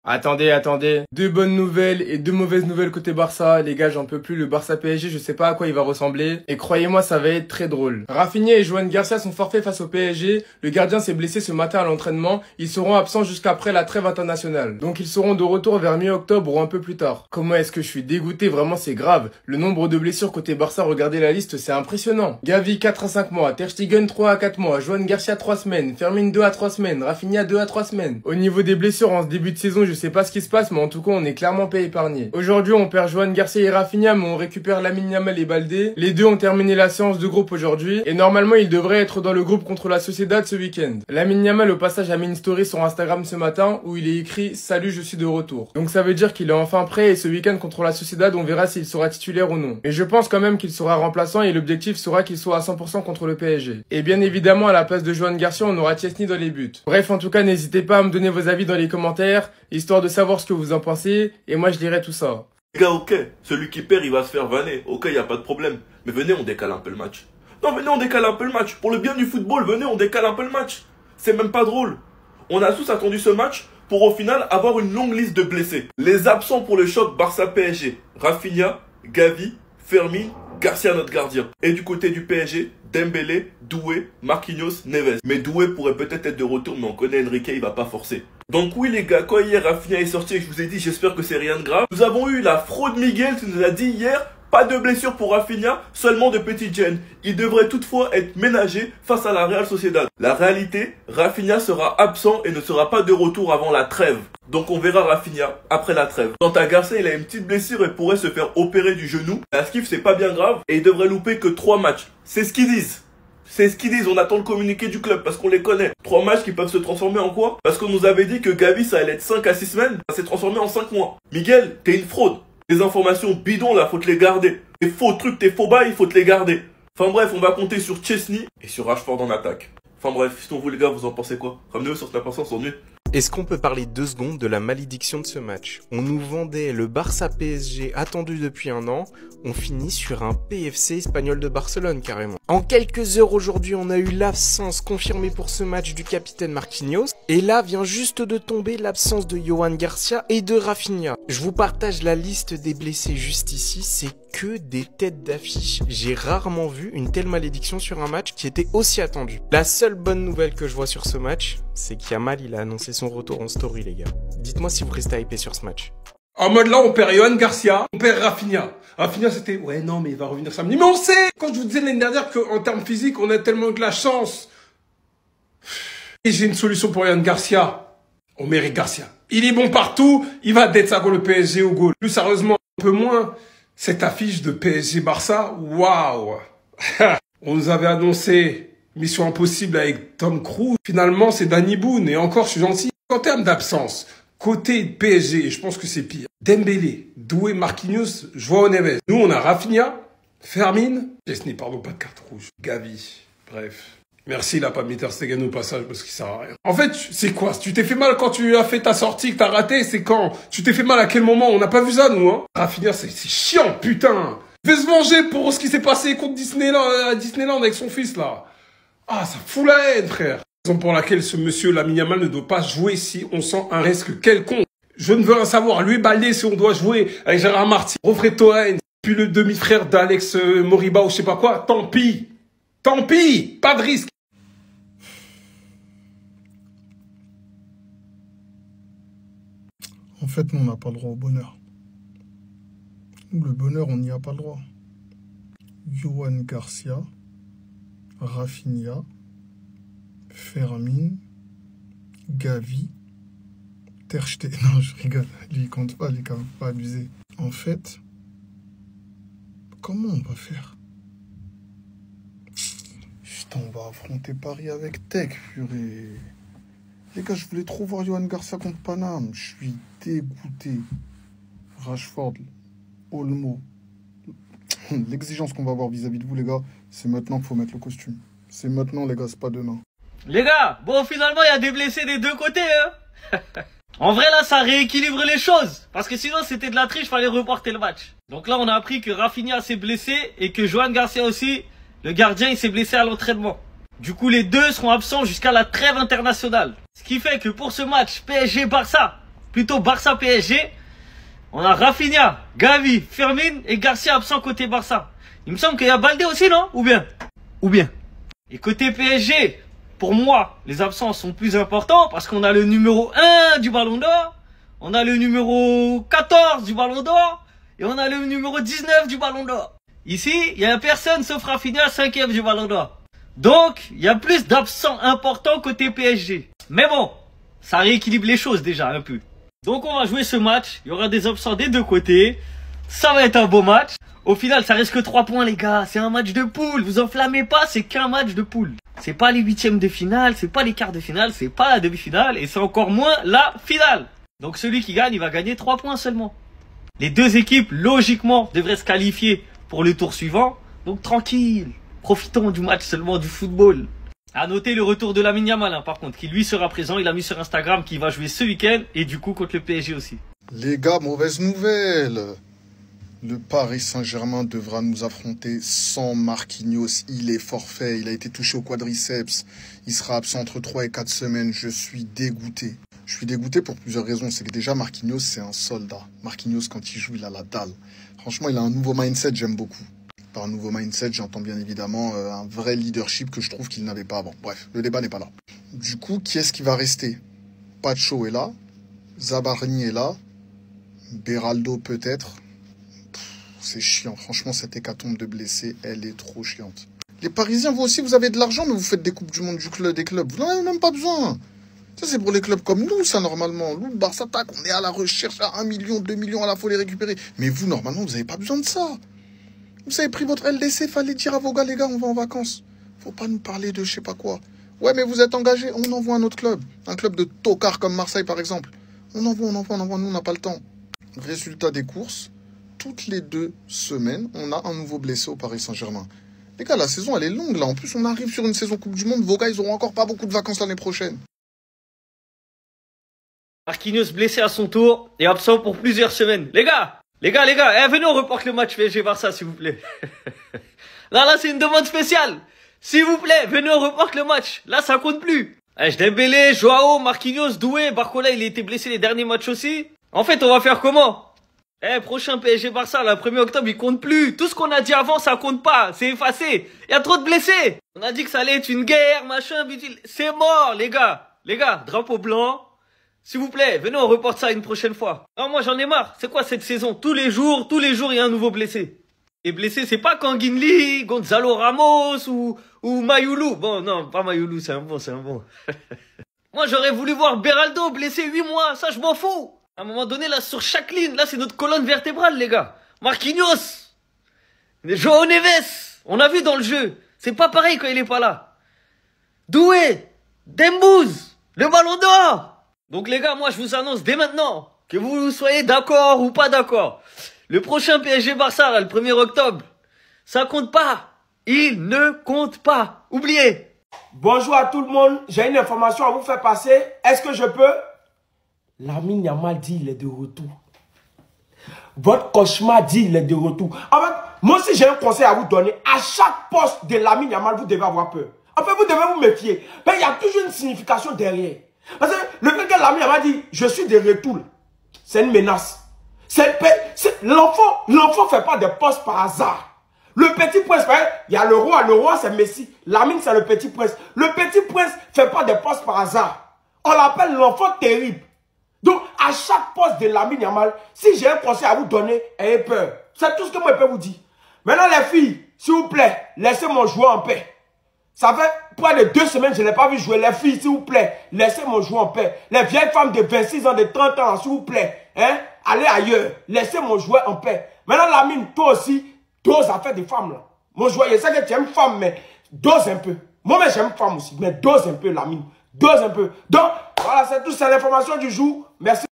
Attendez. Deux bonnes nouvelles et deux mauvaises nouvelles côté Barça. Les gars, j'en peux plus. Le Barça PSG, je sais pas à quoi il va ressembler. Et croyez-moi, ça va être très drôle. Rafinha et Joan Garcia sont forfaits face au PSG. Le gardien s'est blessé ce matin à l'entraînement. Ils seront absents jusqu'après la trêve internationale. Donc ils seront de retour vers mi-octobre ou un peu plus tard. Comment est-ce que je suis dégoûté? Vraiment, c'est grave. Le nombre de blessures côté Barça, regardez la liste, c'est impressionnant. Gavi 4 à 5 mois, Ter Stegen 3 à 4 mois, Joan Garcia 3 semaines, Fermin 2 à 3 semaines, Rafinha 2 à 3 semaines. Au niveau des blessures en ce début de saison, je sais pas ce qui se passe, mais en tout cas, on est clairement pas épargné. Aujourd'hui, on perd Joan Garcia et Rafinha, mais on récupère Lamine Yamal et Baldé. Les deux ont terminé la séance de groupe aujourd'hui, et normalement, ils devraient être dans le groupe contre la Sociedad ce week-end. Lamine Yamal, au passage, a mis une story sur Instagram ce matin, où il est écrit « Salut, je suis de retour ». Donc ça veut dire qu'il est enfin prêt, et ce week-end contre la Sociedad, on verra s'il sera titulaire ou non. Et je pense quand même qu'il sera remplaçant, et l'objectif sera qu'il soit à 100% contre le PSG. Et bien évidemment, à la place de Joan Garcia, on aura Chesney dans les buts. Bref, en tout cas, n'hésitez pas à me donner vos avis dans les commentaires, histoire de savoir ce que vous en pensez, et moi je lirai tout ça. Les gars, ok, celui qui perd, il va se faire vanner. Ok, y a pas de problème. Mais venez, on décale un peu le match. Non, venez, on décale un peu le match. Pour le bien du football, venez, on décale un peu le match. C'est même pas drôle. On a tous attendu ce match pour au final avoir une longue liste de blessés. Les absents pour le choc Barça-PSG. Rafinha, Gavi, Fermin, Garcia notre gardien. Et du côté du PSG, Dembélé, Doué, Marquinhos, Neves. Mais Doué pourrait peut-être être de retour, mais on connaît Enrique, il va pas forcer. Donc oui les gars, quand hier Rafinha est sorti et que je vous ai dit j'espère que c'est rien de grave, nous avons eu la fraude Miguel qui nous a dit hier pas de blessure pour Rafinha, seulement de petites gênes. Il devrait toutefois être ménagé face à la Real Sociedad. La réalité, Rafinha sera absent et ne sera pas de retour avant la trêve. Donc on verra Rafinha après la trêve. Quant à Garcia, il a une petite blessure et pourrait se faire opérer du genou. La skiff c'est pas bien grave et il devrait louper que 3 matchs. C'est ce qu'ils disent. C'est ce qu'ils disent, on attend le communiqué du club parce qu'on les connaît. 3 matchs qui peuvent se transformer en quoi? Parce qu'on nous avait dit que Gavi ça allait être 5 à 6 semaines, ça s'est transformé en 5 mois. Miguel, t'es une fraude. Les informations bidons là, faut te les garder. Tes faux trucs, tes faux bails, il faut te les garder. Enfin bref, on va compter sur Chesney et sur Rashford en attaque. Enfin bref, sinon vous les gars, vous en pensez quoi? Ramenez-le sur Snap Instant, on nuit. Est-ce qu'on peut parler 2 secondes de la malédiction de ce match? On nous vendait le Barça PSG attendu depuis un an, on finit sur un PFC espagnol de Barcelone carrément. En quelques heures aujourd'hui, on a eu l'absence confirmée pour ce match du capitaine Marquinhos, et là vient juste de tomber l'absence de Joan Garcia et de Rafinha. Je vous partage la liste des blessés juste ici, c'est que des têtes d'affiche. J'ai rarement vu une telle malédiction sur un match qui était aussi attendu. La seule bonne nouvelle que je vois sur ce match, c'est qu'Yamal il a annoncé son retour en story les gars. Dites-moi si vous restez hypé sur ce match. En mode là, on perd Joan Garcia, on perd Rafinha. Rafinha, c'était, ouais, non, mais il va revenir samedi. Mais on sait, quand je vous disais l'année dernière qu'en termes physiques, on a tellement de la chance. Et j'ai une solution pour Joan Garcia. On mérite Garcia. Il est bon partout, il va d'être ça pour le PSG au goal. Plus sérieusement, un peu moins, cette affiche de PSG-Barça, waouh. On nous avait annoncé Mission Impossible avec Tom Cruise. Finalement, c'est Danny Boone. Et encore, je suis gentil. En termes d'absence, côté PSG, je pense que c'est pire. Dembélé, Doué, Marquinhos, João Neves. Nous, on a Rafinha, Fermin, Chesney, pardon, pas de carte rouge, Gavi, bref. Merci, il a pas mis Ter Stegen au passage parce qu'il sert à rien. En fait, c'est quoi? Tu t'es fait mal quand tu as fait ta sortie, que t'as raté, c'est quand? Tu t'es fait mal à quel moment? On n'a pas vu ça, nous, hein? Rafinha, c'est chiant, putain! Il fait se venger pour ce qui s'est passé contre Disneyland, à Disneyland avec son fils, là. Ah, ça fout la haine, frère. Raison pour laquelle ce monsieur Lamine Yamal ne doit pas jouer si on sent un risque quelconque. Je ne veux rien savoir. Lui, Baldé, si on doit jouer avec Gérard Martin, Geoffrey Torrens, puis le demi-frère d'Alex Moriba ou je sais pas quoi, tant pis. Tant pis. Pas de risque. En fait, nous, on n'a pas le droit au bonheur. Nous, le bonheur, on n'y a pas le droit. Joan Garcia, Rafinha, Fermin, Gavi, Ter Stegen. Non, je rigole. Lui, il compte pas, les gars. Pas abuser. En fait, comment on va faire? Putain, on va affronter Paris avec Tech, purée. Les gars, je voulais trop voir Joan Garcia contre Paname. Je suis dégoûté. Rashford, Olmo. L'exigence qu'on va avoir vis-à-vis de vous, les gars, c'est maintenant qu'il faut mettre le costume. C'est maintenant, les gars, c'est pas demain. Les gars, bon, finalement, il y a des blessés des deux côtés, hein. En vrai, là, ça rééquilibre les choses. Parce que sinon, c'était de la triche, fallait reporter le match. Donc là, on a appris que Rafinha s'est blessé et que Joan Garcia aussi, le gardien, il s'est blessé à l'entraînement. Du coup, les deux seront absents jusqu'à la trêve internationale. Ce qui fait que pour ce match PSG-Barça, plutôt Barça PSG. On a Rafinha, Gavi, Fermin et Garcia absents côté Barça. Il me semble qu'il y a Baldé aussi, non? Ou bien? Et côté PSG, pour moi, les absents sont plus importants parce qu'on a le numéro 1 du Ballon d'Or, on a le numéro 14 du Ballon d'Or et on a le numéro 19 du Ballon d'Or. Ici, il n'y a personne sauf Rafinha, 5e du Ballon d'Or. Donc, il y a plus d'absents importants côté PSG. Mais bon, ça rééquilibre les choses déjà un peu. Donc on va jouer ce match, il y aura des absents des deux côtés. Ça va être un beau match. Au final, ça reste que 3 points les gars, c'est un match de poule. Vous enflammez pas, c'est qu'un match de poule. C'est pas les 8e de finale, c'est pas les quarts de finale, c'est pas la demi-finale et c'est encore moins la finale. Donc celui qui gagne, il va gagner 3 points seulement. Les deux équipes, logiquement, devraient se qualifier pour le tour suivant. Donc tranquille, profitons du match seulement du football. À noter le retour de Lamine Yamal, hein, par contre, qui lui sera présent. Il a mis sur Instagram qu'il va jouer ce week-end et du coup contre le PSG aussi. Les gars, mauvaise nouvelle. Le Paris Saint-Germain devra nous affronter sans Marquinhos. Il est forfait, il a été touché au quadriceps. Il sera absent entre 3 et 4 semaines. Je suis dégoûté. Je suis dégoûté pour plusieurs raisons. C'est que déjà, Marquinhos, c'est un soldat. Marquinhos, quand il joue, il a la dalle. Franchement, il a un nouveau mindset, j'aime beaucoup. Par un nouveau mindset, j'entends bien évidemment un vrai leadership que je trouve qu'il n'avait pas avant. Bref, le débat n'est pas là. Du coup, qui est-ce qui va rester? Pacho est là, Zabarni est là, Beraldo peut-être. C'est chiant, franchement, cette hécatombe de blessés, elle est trop chiante. Les Parisiens, vous aussi, vous avez de l'argent, mais vous faites des Coupes du Monde des clubs. Vous n'en avez même pas besoin. Ça, c'est pour les clubs comme nous, ça, normalement. Nous, le Barça, tac, on est à la recherche à 1 million, 2 millions, à la fois les récupérer. Mais vous, normalement, vous n'avez pas besoin de ça. Vous avez pris votre LDC, fallait dire à vos gars, les gars, on va en vacances. Faut pas nous parler de je sais pas quoi. Ouais, mais vous êtes engagés, on envoie un autre club. Un club de tocards comme Marseille, par exemple. On envoie, nous, on n'a pas le temps. Résultat des courses, toutes les 2 semaines, on a un nouveau blessé au Paris Saint-Germain. Les gars, la saison, elle est longue, là. En plus, on arrive sur une saison Coupe du Monde. Vos gars, ils auront encore pas beaucoup de vacances l'année prochaine. Marquinhos blessé à son tour et absent pour plusieurs semaines. Les gars, venez on reporte le match PSG-Barça s'il vous plaît. Là c'est une demande spéciale. S'il vous plaît, venez on reporte le match. Là ça compte plus. Dembélé, Joao, Marquinhos, Doué, Barcola il a été blessé les derniers matchs aussi. En fait on va faire comment? Prochain PSG-Barça, le 1er octobre il compte plus. Tout ce qu'on a dit avant ça compte pas, c'est effacé. Il y a trop de blessés. On a dit que ça allait être une guerre, machin, c'est mort les gars. Les gars, drapeau blanc. S'il vous plaît, venez, on reporte ça une prochaine fois. Non, moi j'en ai marre. C'est quoi cette saison? Tous les jours, il y a un nouveau blessé. Et blessé, c'est pas Kanginli, Gonzalo Ramos ou Mayoulou. Bon, non, pas Mayoulou, c'est un bon. Moi j'aurais voulu voir Beraldo blessé 8 mois, ça je m'en fous. À un moment donné, là, sur chaque ligne, là, c'est notre colonne vertébrale, les gars. Marquinhos, Joao Neves, on a vu dans le jeu. C'est pas pareil quand il est pas là. Doué, Dembouz, le Ballon d'Or. Donc les gars, moi je vous annonce dès maintenant, que vous soyez d'accord ou pas d'accord, le prochain PSG-Barça, là, le 1er octobre, ça compte pas. Il ne compte pas. Oubliez. Bonjour à tout le monde, j'ai une information à vous faire passer. Est-ce que je peux? Lamine Yamal dit il est de retour. Votre cauchemar dit il est de retour. En fait, moi aussi j'ai un conseil à vous donner. À chaque poste de Lamine Yamal, vous devez avoir peur. En fait, vous devez vous méfier. Mais il y a toujours une signification derrière. Parce que le fait que Lamine Yamal dit je suis de retour, c'est une menace. L'enfant ne fait pas de poste par hasard. Le petit prince, il y a le roi c'est Messi. Lamine c'est le petit prince. Le petit prince ne fait pas de poste par hasard. On l'appelle l'enfant terrible. Donc à chaque poste de Lamine Yamal, si j'ai un conseil à vous donner, ayez peur. C'est tout ce que moi je peux vous dire. Maintenant les filles, s'il vous plaît, laissez mon joueur en paix. Ça fait près de 2 semaines, je ne l'ai pas vu jouer. Les filles, s'il vous plaît, laissez mon joueur en paix. Les vieilles femmes de 26 ans, de 30 ans, s'il vous plaît, allez ailleurs. Laissez mon joueur en paix. Maintenant, Lamine, toi aussi, dose affaire des femmes, là. Mon joueur, je sais que tu aimes femme, mais dose un peu. Moi-même, j'aime femme aussi, mais dose un peu, Lamine. Dose un peu. Donc, voilà, c'est tout, c'est l'information du jour. Merci.